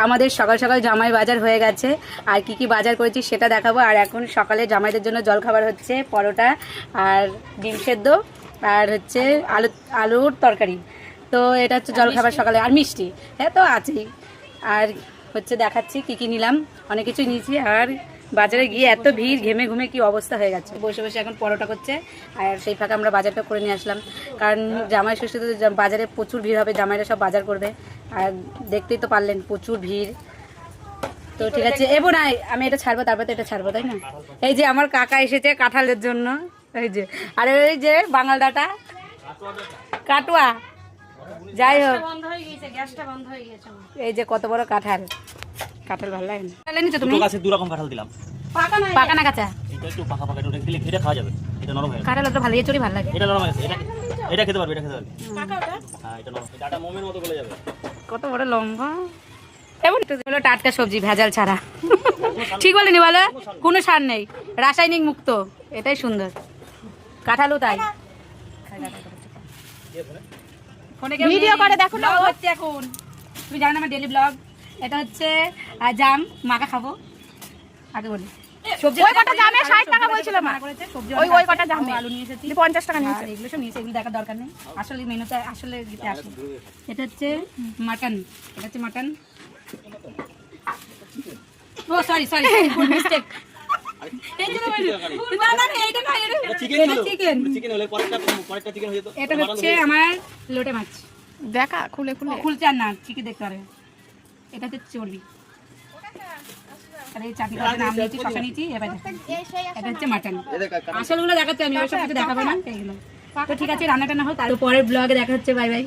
আমাদের সকাল সকাল জামাই বাজার হয়ে গেছে আর কি কি বাজার করেছি সেটা দেখাবো। আর এখন সকালে জামাইদের জন্য জলখাবার হচ্ছে পরোটা আর ডিম সেদ্ধ আর হচ্ছে আলুর তরকারি। তো এটা হচ্ছে জলখাবার সকালে, আর মিষ্টি হ্যাঁ তো আছেই। আর হচ্ছে দেখাচ্ছি কি কি নিলাম, অনেক কিছুই নিয়েছি। আর বাজারে গিয়ে এত ভিড়, ঘেমে ঘুমে কি অবস্থা হয়ে গেছে। বসে বসে এখন পরোটা করছে আর সেই ফাঁকে আমরা বাজারটা করে নিয়ে আসলাম, কারণ জামাই ষষ্ঠীতে বাজারে প্রচুর ভিড় হবে, জামাইরা সব বাজার করবে। আর দেখতেই তো পারলেন প্রচুর ভিড়। তো ঠিক আছে এবো না, আমি এটা ছাড়বো তারপর তো এটা ছাড়বো, তাই না? এই যে আমার কাকা এসেছে কাঁঠালের জন্য, এই যে। আর এই যে বাঙাল ডাটা কাটুয়া, যাই হোক এই যে কত বড় কাঁঠাল। কাঁঠাল ভালো লাগে না নিচে তুমি? গাছে দু রকম কাঁঠাল দিলাম, পাকা না কাঁচা? এটা একটু পাকা পাকা, এটা দিলে খেতে খাওয়া যাবে। এটা নরম হয়ে গেছে, কাঁঠাল তো ভালো, এই চড়ি ভালো লাগে। এটা নরম হয়ে গেছে, এটা খেতে পারবে, এটা খেতে পারবে। পাকা ওটা? হ্যাঁ এটা নরম, ডাটা মোমের মতো গলে যাবে। কত বড় লম্বা, এমন তো হলো টাটকা সবজি ভেজাল ছাড়া। ঠিক বলেনি বলো, কোনো সার নেই, রাসায়নিক মুক্ত, এটাই সুন্দর। কাঁঠালও তাই। ভিডিও করে দেখো না হচ্ছে এখন, তুমি জানো না আমার ডেইলি ব্লগ। এটা হচ্ছে জাম মাখা খাবো আগে বলি। সবজি ওই কটা জামে 60 টাকা বলছিল মা করেছে, সবজি ওই কটা জামে আলু নিয়ে এসেছি 50 টাকা নিয়েছে। এগুলো সব নিয়েছে, এগুলো দেখার দরকার নেই, আসলে মেনুতে আসলে দিতে আসে। এটা হচ্ছে মাটন, এটা হচ্ছে মাটন। ও সরি সরি ফুড মিস্টেক। এটা হচ্ছে আমার লোটে মাছ, দেখা খুলে খুলে খুলছে না, ঠিকই দেখতে পারে। এটা হচ্ছে চর্বি। আর এই চাটনিটার নাম নিয়েছি, শসা নিয়েছি। এবার এটা হচ্ছে মাটন। আসলগুলো দেখাচ্ছি আমি, ওই সব কিছু দেখাবো না এইগুলো। তো ঠিক আছে, রান্নাটা না হোক, তার পরের ব্লগে দেখা হচ্ছে। Bye bye.